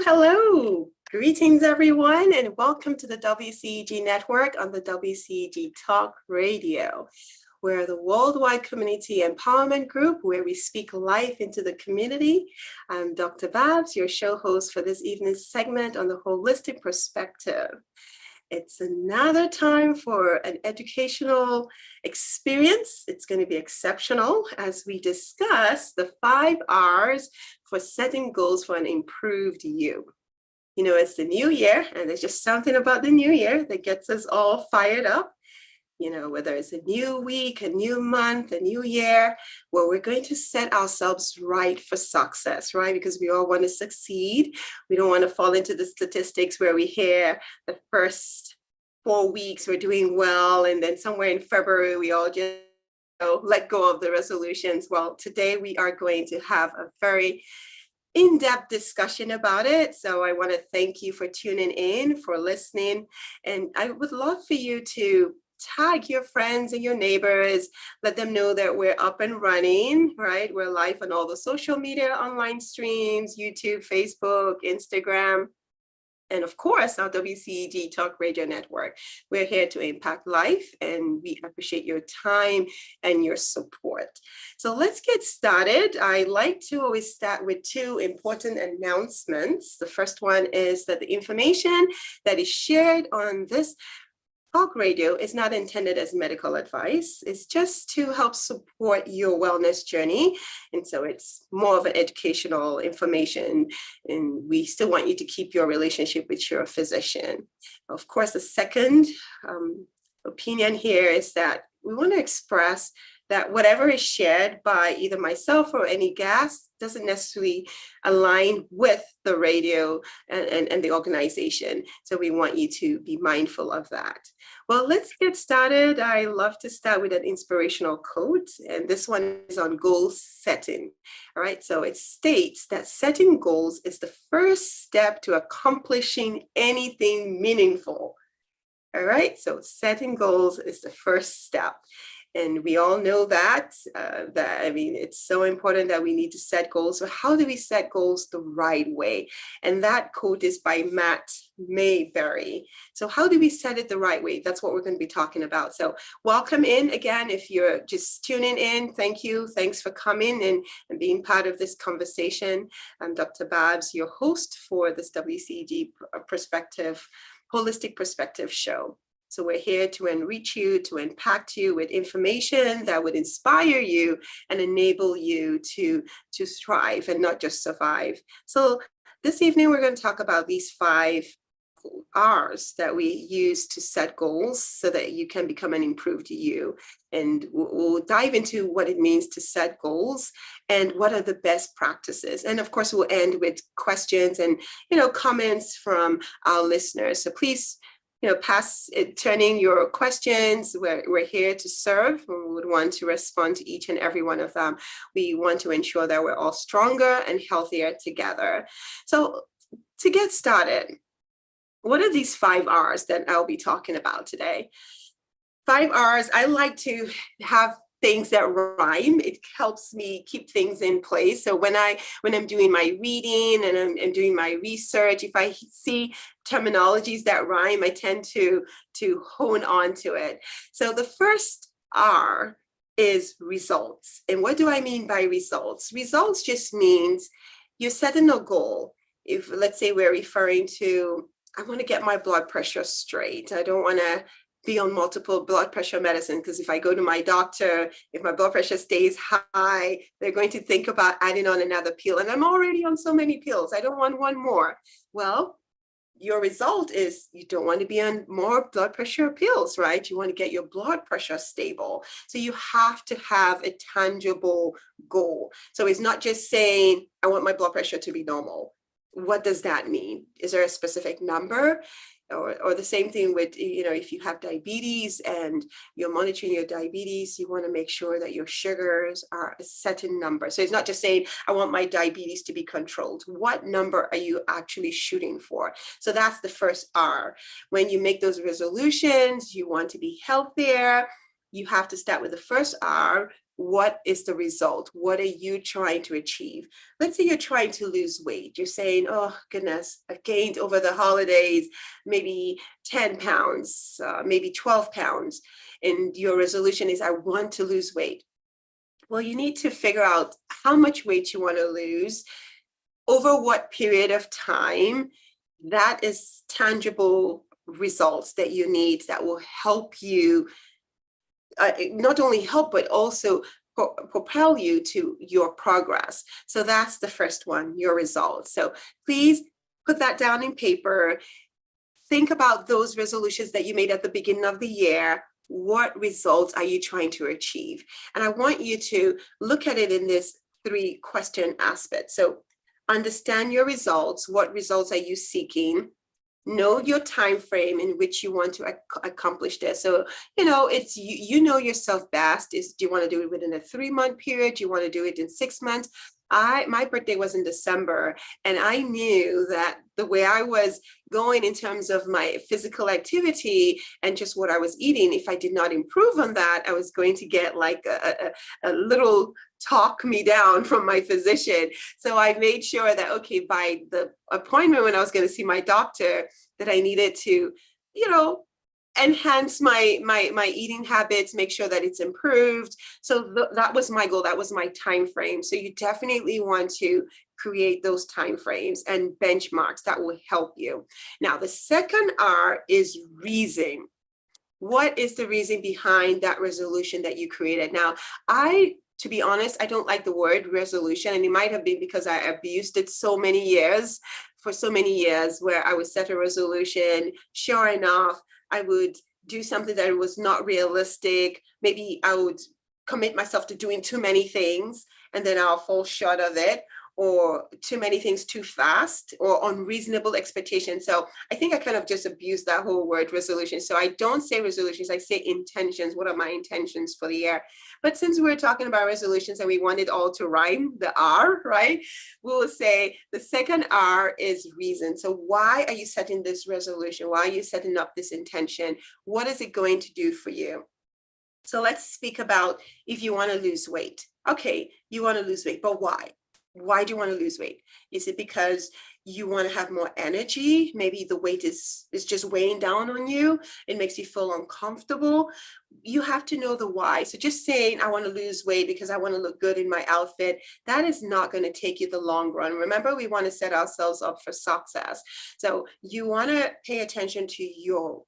Hello. Greetings, everyone, and welcome to the WCEG Network on the WCEG Talk Radio. We're the worldwide community empowerment group where we speak life into the community. I'm Dr. Babs, your show host for this evening's segment on the holistic perspective. It's another time for an educational experience. It's going to be exceptional as we discuss the 5 R's for setting goals for an improved you. You know, it's the new year, and there's just something about the new year that gets us all fired up. You know, whether it's a new week, a new month, a new year, well, we're going to set ourselves right for success, right? Because we all want to succeed. We don't want to fall into the statistics where we hear the first 4 weeks we're doing well, and then somewhere in February, we all just let go of the resolutions. Well, today we are going to have a very in-depth discussion about it. So I want to thank you for tuning in, for listening. And I would love for you to tag your friends and your neighbors, let them know that we're up and running, right? We're live on all the social media, online streams, YouTube, Facebook, Instagram, and of course, our WCEG Talk Radio Network. We're here to impact life, and we appreciate your time and your support. So let's get started. I like to always start with 2 important announcements. The first one is that the information that is shared on this Talk radio is not intended as medical advice. It's just to help support your wellness journey. And so it's more of an educational information. And we still want you to keep your relationship with your physician. Of course, the second opinion here is that we want to express that whatever is shared by either myself or any guest doesn't necessarily align with the radio and the organization. So we want you to be mindful of that. Well, let's get started. I love to start with an inspirational quote, and this one is on goal setting. All right, so it states that setting goals is the first step to accomplishing anything meaningful. All right, so setting goals is the first step. And we all know that, it's so important that we need to set goals. So how do we set goals the right way? And that quote is by Matt Mayberry. So how do we set it the right way? That's what we're going to be talking about. So welcome in again. If you're just tuning in, thank you. Thanks for coming and being part of this conversation. I'm Dr. Babs, your host for this WCEG Holistic Perspective show. So we're here to enrich you, to impact you with information that would inspire you and enable you to thrive and not just survive. So this evening, we're going to talk about these 5 R's that we use to set goals so that you can become an improved you. And we'll dive into what it means to set goals and what are the best practices. And of course, we'll end with questions and, comments from our listeners. So please, turning your questions. We're here to serve. We would want to respond to each and every one of them. We want to ensure that we're all stronger and healthier together. So to get started, what are these 5 R's that I'll be talking about today? 5 R's, I like to have things that rhyme. It helps me keep things in place. So when I'm doing my reading and I'm doing my research, if I see terminologies that rhyme, I tend to hone on to it. So the first R is results. And what do I mean by results? Results just means you're setting a goal. If, let's say, we're referring to, I want to get my blood pressure straight. I don't want to be on multiple blood pressure medicine, because if I go to my doctor, if my blood pressure stays high, they're going to think about adding on another pill. And I'm already on so many pills. I don't want one more. Well, your result is you don't want to be on more blood pressure pills, right? You want to get your blood pressure stable. So you have to have a tangible goal. So it's not just saying, I want my blood pressure to be normal. What does that mean? Is there a specific number? Or the same thing with, if you have diabetes and you're monitoring your diabetes, you want to make sure that your sugars are a certain number. So it's not just saying, I want my diabetes to be controlled. What number are you actually shooting for? So that's the first R. When you make those resolutions, you want to be healthier. You have to start with the first R, what is the result? What are you trying to achieve? Let's say you're trying to lose weight. You're saying, oh goodness, I've gained over the holidays, maybe 10 pounds, maybe 12 pounds. And your resolution is, I want to lose weight. Well, you need to figure out how much weight you want to lose, over what period of time. That is tangible results that you need that will help you, not only help, but also propel you to your progress. So that's the first one, your results. So please put that down in paper. Think about those resolutions that you made at the beginning of the year. What results are you trying to achieve? And I want you to look at it in this 3-question aspect. So understand your results. What results are you seeking? Know your time frame in which you want to accomplish this. So, it's you know yourself best. Do you want to do it within a 3-month period? Do you want to do it in 6 months? My birthday was in December, and I knew that the way I was going in terms of my physical activity and just what I was eating, if I did not improve on that, I was going to get like a little talk me down from my physician. So I made sure that, okay, by the appointment when I was going to see my doctor, that I needed to, enhance my eating habits, make sure that it's improved. So that was my goal. That was my time frame. So you definitely want to create those time frames and benchmarks that will help you. Now, the second R is reason. What is the reason behind that resolution that you created? Now, to be honest, I don't like the word resolution, and it might have been because I abused it for so many years, where I would set a resolution. Sure enough, I would do something that was not realistic. Maybe I would commit myself to doing too many things, and then I'll fall short of it, or too many things too fast, or unreasonable expectations. So I think I kind of just abused that whole word resolution. So I don't say resolutions, I say intentions. What are my intentions for the year? But since we're talking about resolutions and we want it all to rhyme, the R, right? We'll say the second R is reason. So why are you setting this resolution? Why are you setting up this intention? What is it going to do for you? So let's speak about if you want to lose weight. Okay, you want to lose weight, but why? Why do you want to lose weight? Is it because you want to have more energy? Maybe the weight is just weighing down on you. It makes you feel uncomfortable. You have to know the why. So just saying, I want to lose weight because I want to look good in my outfit, that is not going to take you the long run. Remember, we want to set ourselves up for success. So you want to pay attention to your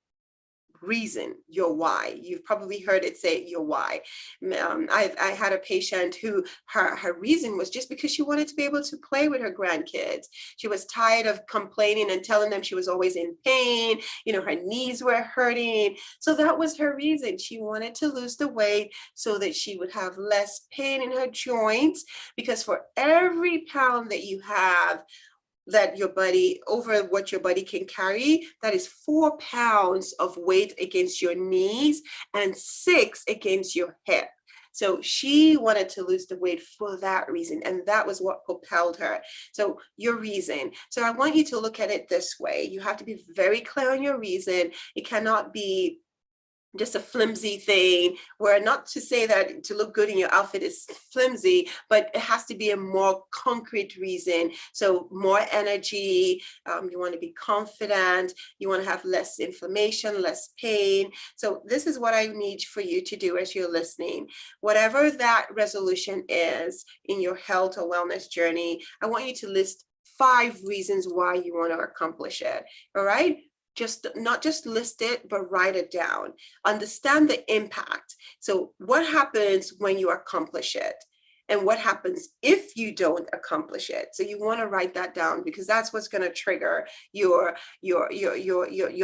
reason, your why. You've probably heard it say your why. I had a patient who her reason was just because she wanted to be able to play with her grandkids. She was tired of complaining and telling them she was always in pain. Her knees were hurting. So that was her reason. She wanted to lose the weight so that she would have less pain in her joints, because for every pound that you have, that your body, over what your body can carry, that is 4 pounds of weight against your knees and 6 against your hip. So she wanted to lose the weight for that reason, and that was what propelled her. So your reason. So I want you to look at it this way. You have to be very clear on your reason. It cannot be just a flimsy thing, where, not to say that to look good in your outfit is flimsy, but it has to be a more concrete reason. So more energy, you want to be confident, you want to have less inflammation, less pain. So this is what I need for you to do as you're listening. Whatever that resolution is in your health or wellness journey, I want you to list 5 reasons why you want to accomplish it. All right? Not just list it, but write it down. Understand the impact. So what happens when you accomplish it? And what happens if you don't accomplish it? So you want to write that down, because that's what's going to trigger your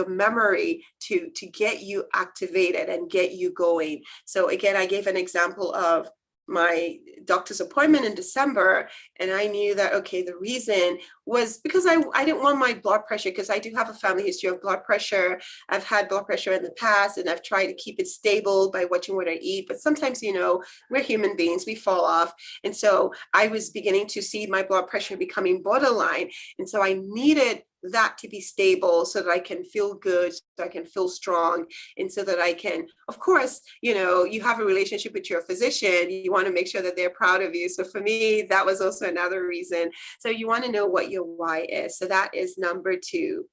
memory to get you activated and get you going. So again, I gave an example of my doctor's appointment in December, and I knew that, okay, the reason was because I didn't want my blood pressure, because I do have a family history of blood pressure. I've had blood pressure in the past, and I've tried to keep it stable by watching what I eat. But sometimes, we're human beings, we fall off. And so I was beginning to see my blood pressure becoming borderline. And so I needed that to be stable so that I can feel good, so I can feel strong, and so that I can, of course, you have a relationship with your physician, you want to make sure that they're proud of you. So for me, that was also another reason. So you want to know what your why is. So that is number 2,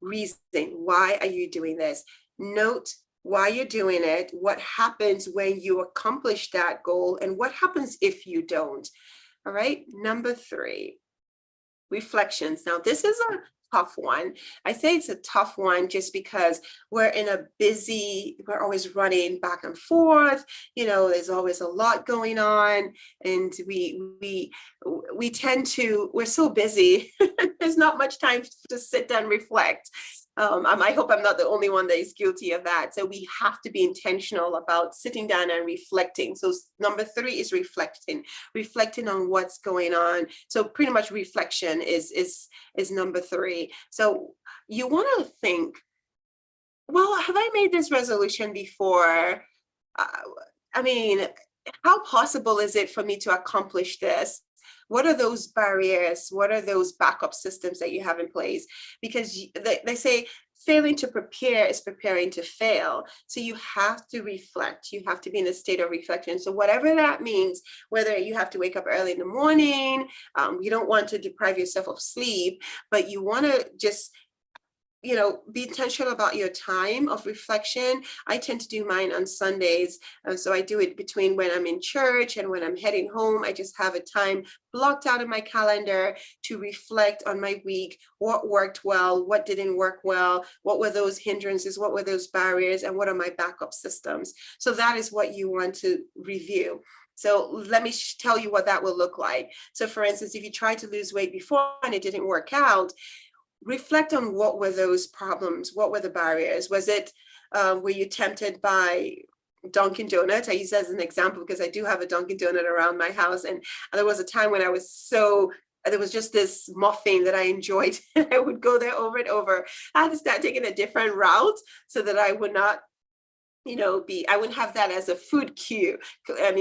reason. Why are you doing this? Note why you're doing it, what happens when you accomplish that goal, and what happens if you don't. All right, number 3, reflections. Now, this is a tough one. I say it's a tough one just because we're always running back and forth. There's always a lot going on, and we're so busy. There's not much time to sit and reflect. I hope I'm not the only one that is guilty of that. So we have to be intentional about sitting down and reflecting. So number 3 is reflecting on what's going on. So pretty much reflection is number 3. So you want to think, well, have I made this resolution before? How possible is it for me to accomplish this? What are those barriers? What are those backup systems that you have in place? Because they say failing to prepare is preparing to fail. So you have to reflect. You have to be in a state of reflection. So whatever that means, whether you have to wake up early in the morning, you don't want to deprive yourself of sleep, but you want to just be intentional about your time of reflection. I tend to do mine on Sundays. So I do it between when I'm in church and when I'm heading home. I just have a time blocked out in my calendar to reflect on my week, what worked well, what didn't work well, what were those hindrances, what were those barriers, and what are my backup systems. So that is what you want to review. So let me tell you what that will look like. So for instance, if you tried to lose weight before and it didn't work out, reflect on what were those problems, what were the barriers. Was it, were you tempted by Dunkin' Donuts? I use that as an example because I do have a Dunkin' Donut around my house, and there was a time when there was just this muffin that I enjoyed, and I would go there over and over. I had to start taking a different route so that I would not I wouldn't have that as a food cue. I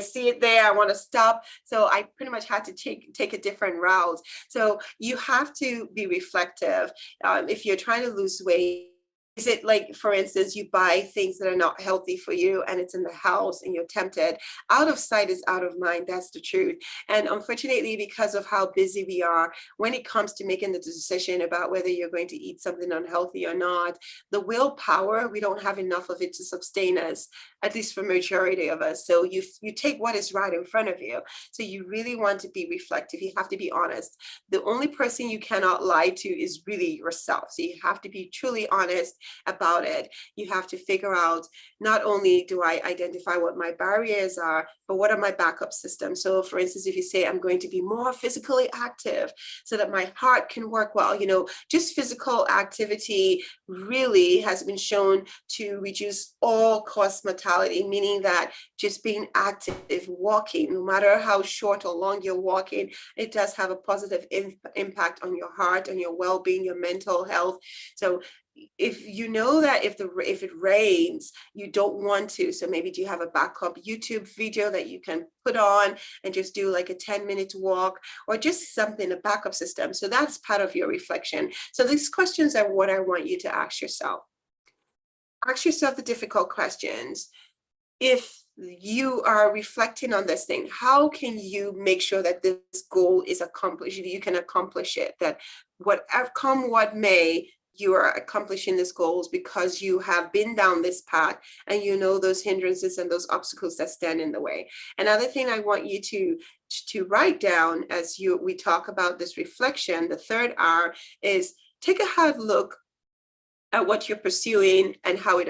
see it there, I want to stop. So I pretty much had to take a different route. So you have to be reflective. If you're trying to lose weight, is it like, for instance, you buy things that are not healthy for you and it's in the house and you're tempted? Out of sight is out of mind. That's the truth. And unfortunately, because of how busy we are, when it comes to making the decision about whether you're going to eat something unhealthy or not, the willpower, we don't have enough of it to sustain us, at least for majority of us. So you take what is right in front of you. So you really want to be reflective. You have to be honest. The only person you cannot lie to is really yourself. So you have to be truly honest about it. You have to figure out, not only do I identify what my barriers are, but what are my backup systems? So for instance, if you say I'm going to be more physically active so that my heart can work well, just physical activity really has been shown to reduce all-cause mortality, meaning that just being active, walking, no matter how short or long you're walking, it does have a positive impact on your heart, on your well-being, your mental health. So if you know that if it rains, you don't want to, so maybe do you have a backup YouTube video that you can put on and just do like a 10-minute walk, or just something, a backup system. So that's part of your reflection. So these questions are what I want you to ask yourself. Ask yourself the difficult questions. If you are reflecting on this thing, how can you make sure that this goal is accomplished? You can accomplish it, that whatever come what may, you are accomplishing these goals because you have been down this path and you know those hindrances and those obstacles that stand in the way. Another thing I want you to write down as we talk about this reflection, the third R, is take a hard look at what you're pursuing and how it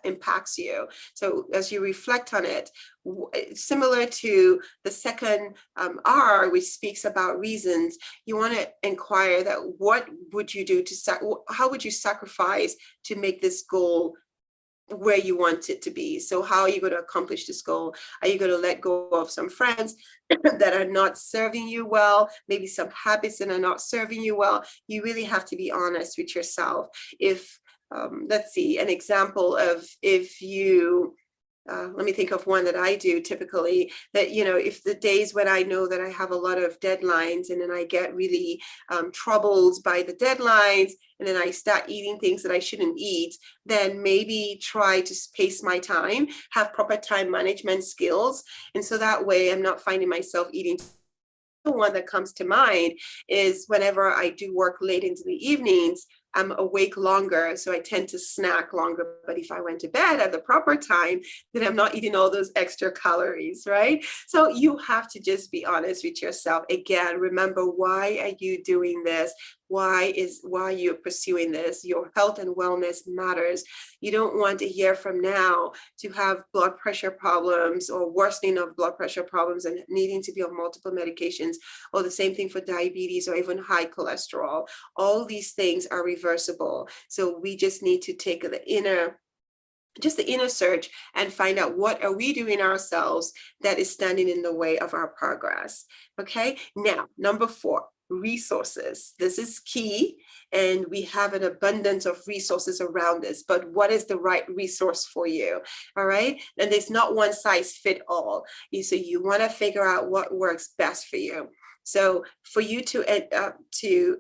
impacts you. So as you reflect on it, similar to the second R, which speaks about reasons, you want to inquire that what would you do how would you sacrifice to make this goal where you want it to be? So how are you going to accomplish this goal? Are you going to let go of some friends that are not serving you well, maybe some habits that are not serving you well? You really have to be honest with yourself. If let's see, an example of if you let me think of one that I do typically, that, if the days when I know that I have a lot of deadlines and then I get really troubled by the deadlines and then I start eating things that I shouldn't eat, then maybe try to pace my time, have proper time management skills. And so that way I'm not finding myself eating. The one that comes to mind is whenever I do work late into the evenings, I'm awake longer, so I tend to snack longer. But if I went to bed at the proper time, then I'm not eating all those extra calories, right? So you have to just be honest with yourself. Again, remember, why are you doing this? Why you're pursuing this? Your health and wellness matters. You don't want a year from now to have blood pressure problems or worsening of blood pressure problems and needing to be on multiple medications, or the same thing for diabetes or even high cholesterol. All these things are reversible. So we just need to take the inner search and find out what are we doing ourselves that is standing in the way of our progress. Okay, now number 4, resources. This is key, and we have an abundance of resources around us, but what is the right resource for you? All right, and there's not one size fit all. So you want to figure out what works best for you. So for you to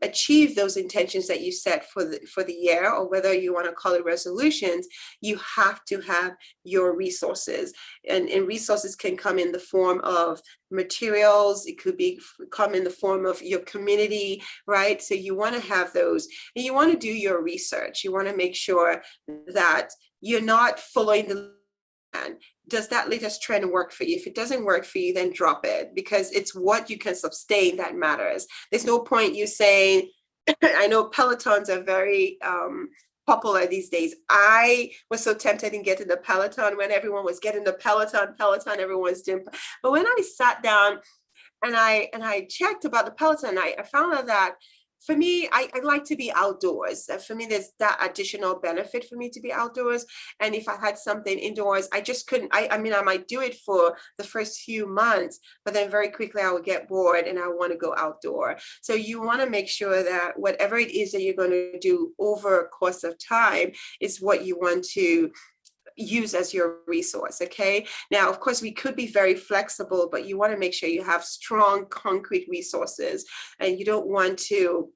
achieve those intentions that you set for the year, or whether you want to call it resolutions, you have to have your resources. And resources can come in the form of materials. It could come in the form of your community, right? So you want to have those, and you want to do your research. You want to make sure that you're not following the. Does that latest trend work for you? If it doesn't work for you, then drop it, because it's what you can sustain that matters. There's no point you saying, I know Pelotons are very popular these days. I was so tempted in getting the Peloton when everyone was getting the Peloton, everyone was doing. But when I sat down and I checked about the Peloton, I found out that for me, I like to be outdoors. For me, there's that additional benefit for me to be outdoors. And if I had something indoors, I just couldn't. I mean, I might do it for the first few months, but then very quickly I would get bored and I want to go outdoor. So you want to make sure that whatever it is that you're going to do over a course of time is what you want to use as your resource. Okay, now of course we could be very flexible, but you want to make sure you have strong concrete resources, and you don't want to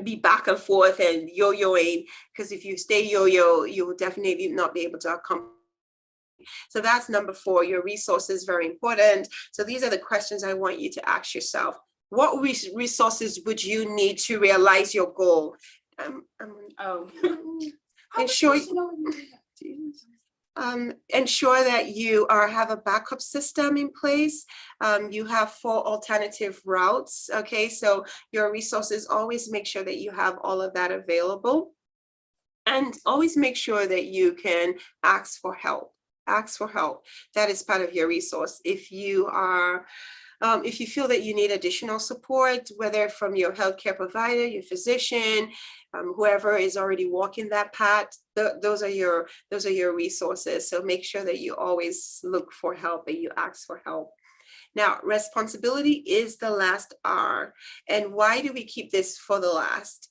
be back and forth and yo-yoing, because if you stay yo-yo, you will definitely not be able to accomplish. So that's number 4. Your resources, very important. So these are the questions I want you to ask yourself. What resources would you need to realize your goal? Ensure that you have a backup system in place. You have 4 alternative routes. Okay, so your resources, always make sure that you have all of that available, and always make sure that you can ask for help. Ask for help. That is part of your resource. If you feel that you need additional support, whether from your healthcare provider, your physician, whoever is already walking that path, those are your resources. So make sure that you always look for help and you ask for help. Now, responsibility is the last R. And why do we keep this for the last?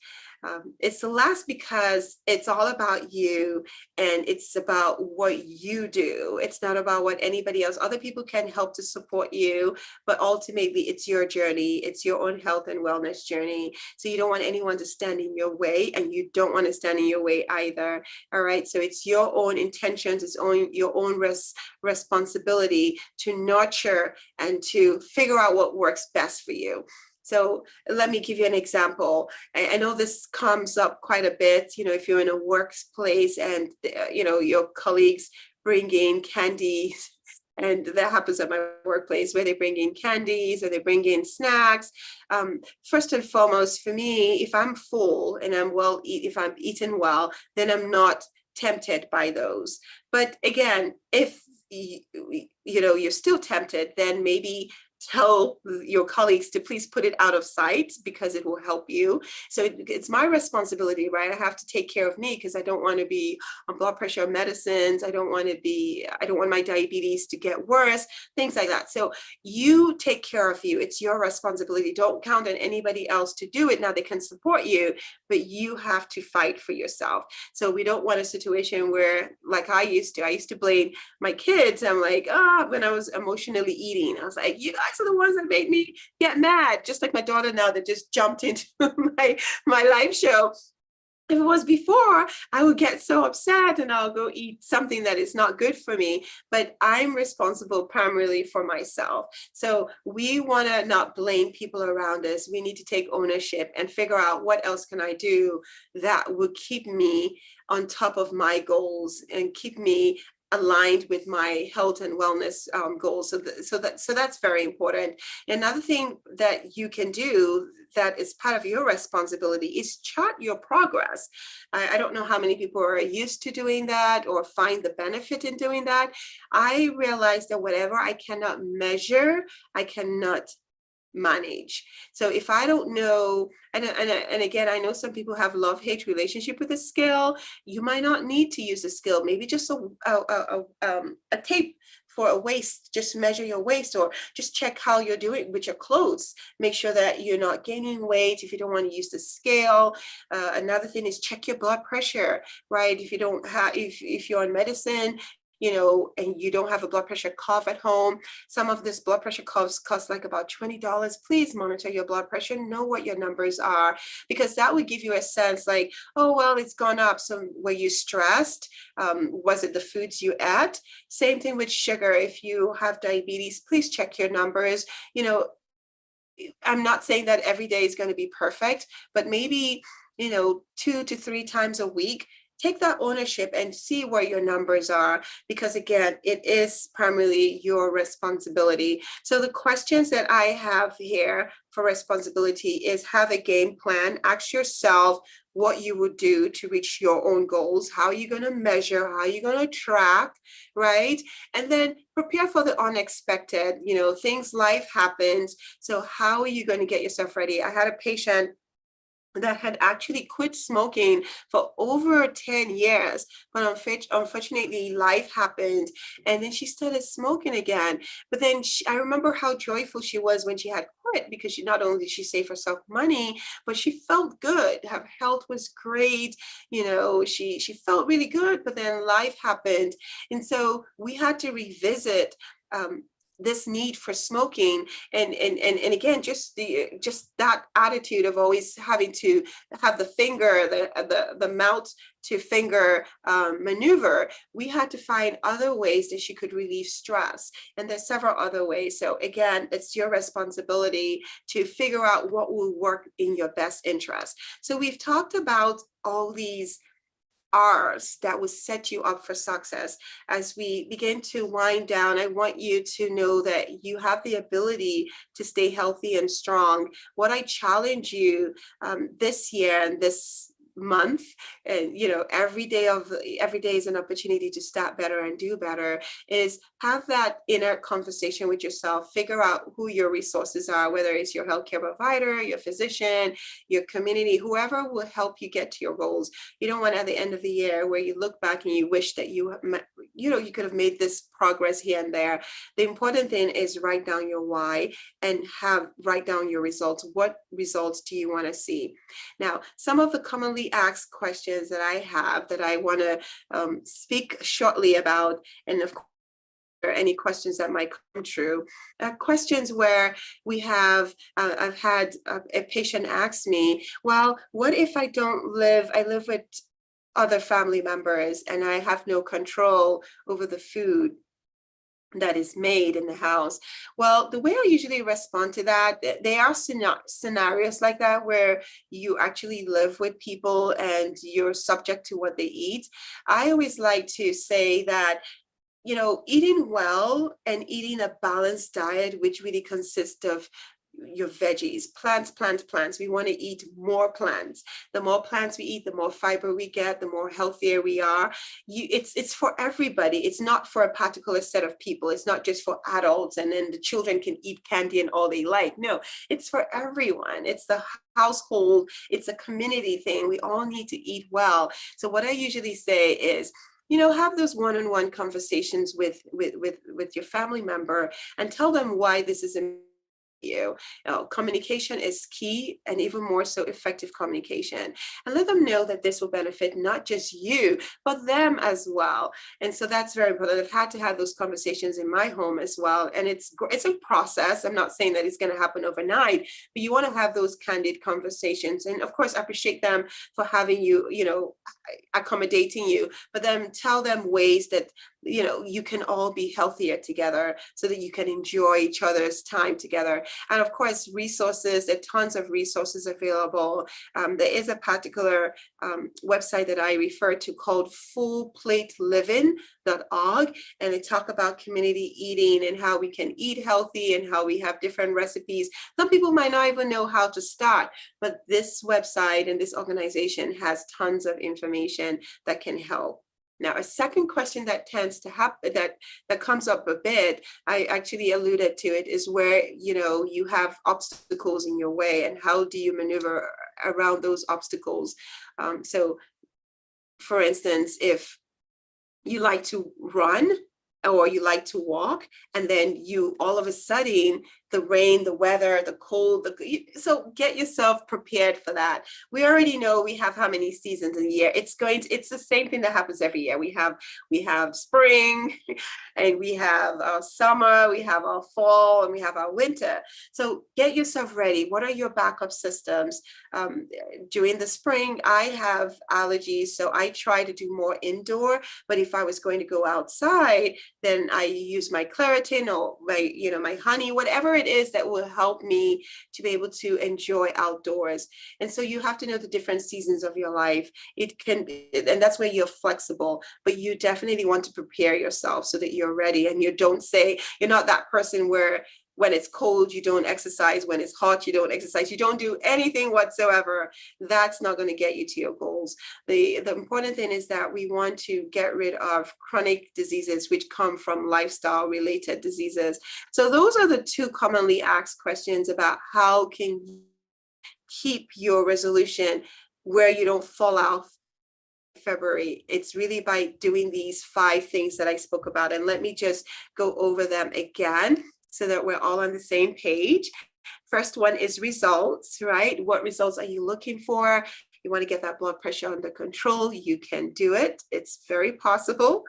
It's the last because it's all about you, and it's about what you do. It's not about what anybody else. Other people can help to support you, but ultimately it's your journey. It's your own health and wellness journey. So you don't want anyone to stand in your way, and you don't want to stand in your way either. All right. So it's your own intentions. It's your own responsibility to nurture and to figure out what works best for you. So let me give you an example. I know this comes up quite a bit, if you're in a workplace and, your colleagues bring in candies, and that happens at my workplace, where they bring in candies or they bring in snacks. First and foremost, for me, if I'm full and if I'm eating well, then I'm not tempted by those. But again, if you're still tempted, then maybe tell your colleagues to please put it out of sight because it will help you. So it's my responsibility, right? I have to take care of me because I don't want to be on blood pressure medicines. I don't want my diabetes to get worse, things like that. So you take care of you. It's your responsibility. Don't count on anybody else to do it. Now they can support you, but you have to fight for yourself. So we don't want a situation where, like I used to blame my kids. I'm like, when I was emotionally eating, I was like, you guys are the ones that made me get mad. Just like my daughter now that just jumped into my live show. If it was before, I would get so upset and I'll go eat something that is not good for me, but I'm responsible primarily for myself. So we want to not blame people around us. We need to take ownership and figure out what else can I do that would keep me on top of my goals and keep me aligned with my health and wellness goals. So that's very important. Another thing that you can do that is part of your responsibility is chart your progress. I don't know how many people are used to doing that or find the benefit in doing that. I realized that whatever I cannot measure, I cannot manage. So if I don't know, and again, I know some people have love-hate relationship with a scale. You might not need to use a scale, maybe just a tape for a waist, just measure your waist, or just check how you're doing with your clothes. Make sure that you're not gaining weight if you don't want to use the scale. Another thing is check your blood pressure, right? If you don't have, if you're on medicine, and you don't have a blood pressure cuff at home, some of this blood pressure cuffs cost like about $20. Please monitor your blood pressure, know what your numbers are, because that would give you a sense like, oh, well, it's gone up. So were you stressed? Was it the foods you ate? Same thing with sugar. If you have diabetes, please check your numbers. I'm not saying that every day is going to be perfect, but maybe, 2 to 3 times a week, take that ownership and see where your numbers are, because again, it is primarily your responsibility. So the questions that I have here for responsibility is have a game plan. Ask yourself what you would do to reach your own goals. How are you going to measure? How are you going to track, right? And then prepare for the unexpected. Life happens. So how are you going to get yourself ready? I had a patient that had actually quit smoking for over 10 years. But unfortunately, life happened. And then she started smoking again. But then I remember how joyful she was when she had quit, because she not only did she save herself money, but she felt good. Her health was great. She felt really good, but then life happened. And so we had to revisit this need for smoking, and again, just that attitude of always having to have the mouth to finger maneuver. We had to find other ways that she could relieve stress, and there's several other ways. So again, it's your responsibility to figure out what will work in your best interest. So we've talked about all these R's that will set you up for success. As we begin to wind down, I want you to know that you have the ability to stay healthy and strong. What I challenge you this year and this month, and every day is an opportunity to start better and do better, is have that inner conversation with yourself. Figure out who your resources are, whether it's your healthcare provider, your physician, your community, whoever will help you get to your goals. You don't want at the end of the year where you look back and you wish that you could have made this progress here and there. The important thing is write down your why and write down your results. What results do you want to see? Now, some of the commonly asked questions that I have that I want to speak shortly about, and of course, any questions that might come true. Questions where we have, I've had a patient ask me, well, what if I live with other family members and I have no control over the food that is made in the house? Well, the way I usually respond to that, there are scenarios like that where you actually live with people and you're subject to what they eat. I always like to say that eating well and eating a balanced diet, which really consists of your veggies, plants. We want to eat more plants. The more plants we eat, the more fiber we get, the more healthier we are. It's for everybody. It's not for a particular set of people. It's not just for adults and then the children can eat candy and all they like. No, it's for everyone. It's the household. It's a community thing. We all need to eat well. So what I usually say is, have those one-on-one conversations with your family member and tell them why this is you. Communication is key, and even more so effective communication, and let them know that this will benefit not just you but them as well. And so that's very important. I've had to have those conversations in my home as well, and it's a process. I'm not saying that it's going to happen overnight, but you want to have those candid conversations, and of course appreciate them for having you, accommodating you, but then tell them ways that you can all be healthier together so that you can enjoy each other's time together. And of course, resources, there are tons of resources available. There is a particular website that I refer to called fullplateliving.org, and they talk about community eating and how we can eat healthy and how we have different recipes. Some people might not even know how to start, but this website and this organization has tons of information that can help. Now, a second question that tends to happen, that comes up a bit, I actually alluded to it, is where, you have obstacles in your way, and how do you maneuver around those obstacles? So, for instance, if you like to run or you like to walk, and then you all of a sudden, the rain, the weather, the cold, so get yourself prepared for that. We already know we have how many seasons in a year. It's the same thing that happens every year. We have spring, and we have our summer, we have our fall, and we have our winter. So get yourself ready. What are your backup systems? During the spring, I have allergies, so I try to do more indoor. But if I was going to go outside, then I use my Claritin or my honey, whatever it is that will help me to be able to enjoy outdoors. And so you have to know the different seasons of your life. And that's where you're flexible, but you definitely want to prepare yourself so that you're ready, and you're not that person where when it's cold, you don't exercise. When it's hot, you don't exercise. You don't do anything whatsoever. That's not going to get you to your goals. The important thing is that we want to get rid of chronic diseases, which come from lifestyle related diseases. So those are the two commonly asked questions about how can you keep your resolution where you don't fall out February. It's really by doing these 5 things that I spoke about. And let me just go over them again, so that we're all on the same page. First one is results, right? What results are you looking for? You want to get that blood pressure under control. You can do it. It's very possible.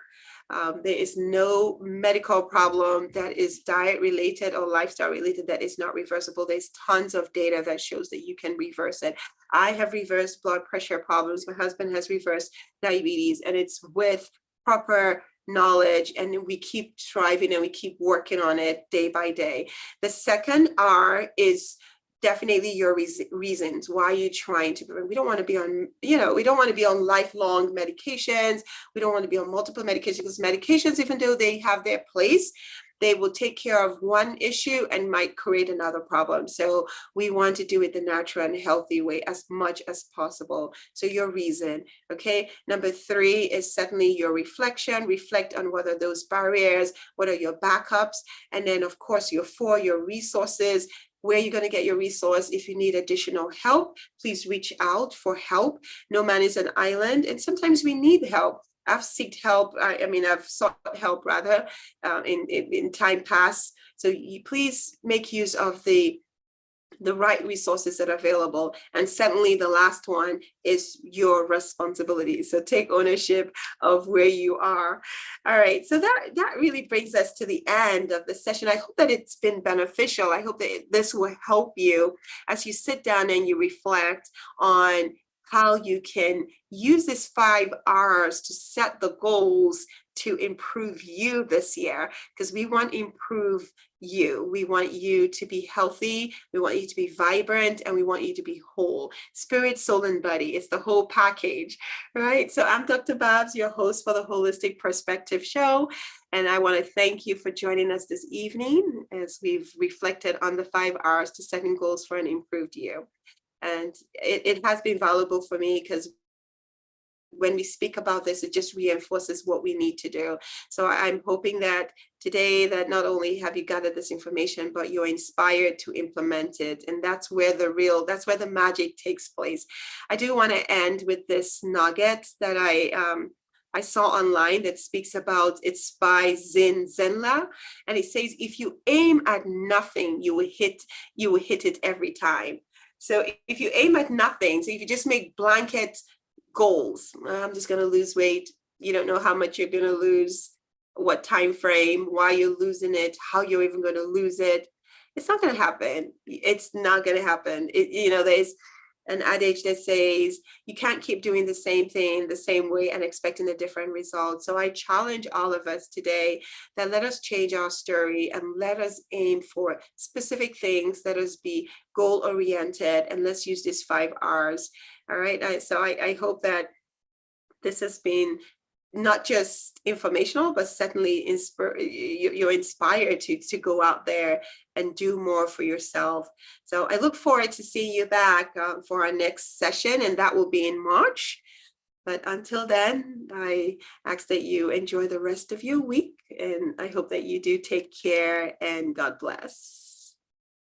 There is no medical problem that is diet related or lifestyle related that is not reversible. There's tons of data that shows that you can reverse it. I have reversed blood pressure problems. My husband has reversed diabetes, and it's with proper knowledge, and we keep striving and we keep working on it day by day. The second R is definitely your reasons why you're trying to prevent. We don't want to be on, we don't want to be on lifelong medications. We don't want to be on multiple medications, because medications, even though they have their place, they will take care of one issue and might create another problem. So we want to do it the natural and healthy way as much as possible. So your reason, okay? Number 3 is certainly your reflection. Reflect on what are those barriers, what are your backups, and then of course your 4, your resources. Where you're going to get your resource. If you need additional help, please reach out for help. No man is an island, and sometimes we need help. I've sought help rather in time past. So you please make use of the right resources that are available. And certainly the last one is your responsibility. So take ownership of where you are. All right. So that really brings us to the end of the session. I hope that it's been beneficial. I hope that this will help you as you sit down and you reflect on how you can use these 5 R's to set the goals to improve you this year, because we want to improve you. We want you to be healthy. We want you to be vibrant, and we want you to be whole, spirit, soul, and body. It's the whole package, right? So I'm Dr. Babs, your host for the Holistic Perspective Show. And I want to thank you for joining us this evening as we've reflected on the 5 R's to setting goals for an improved you. And it has been valuable for me, because when we speak about this, it just reinforces what we need to do. So I'm hoping that today, that not only have you gathered this information, but you're inspired to implement it. And that's where the magic takes place. I do want to end with this nugget that I saw online that speaks about, it's by Zenla, and it says, if you aim at nothing, you will hit it every time. So if you aim at nothing, so if you just make blanket goals, I'm just going to lose weight, you don't know how much you're going to lose, what time frame, why you're losing it, how you're even going to lose it, it's not going to happen. It's not going to happen. There's an adage that says you can't keep doing the same thing the same way and expecting a different result. So I challenge all of us today that let us change our story and let us aim for specific things. Let us be goal oriented, and let's use these 5 R's. All right. So I hope that this has been not just informational, but certainly you're inspired to go out there and do more for yourself. So I look forward to seeing you back for our next session, and that will be in March. But until then, I ask that you enjoy the rest of your week, and I hope that you do take care, and God bless.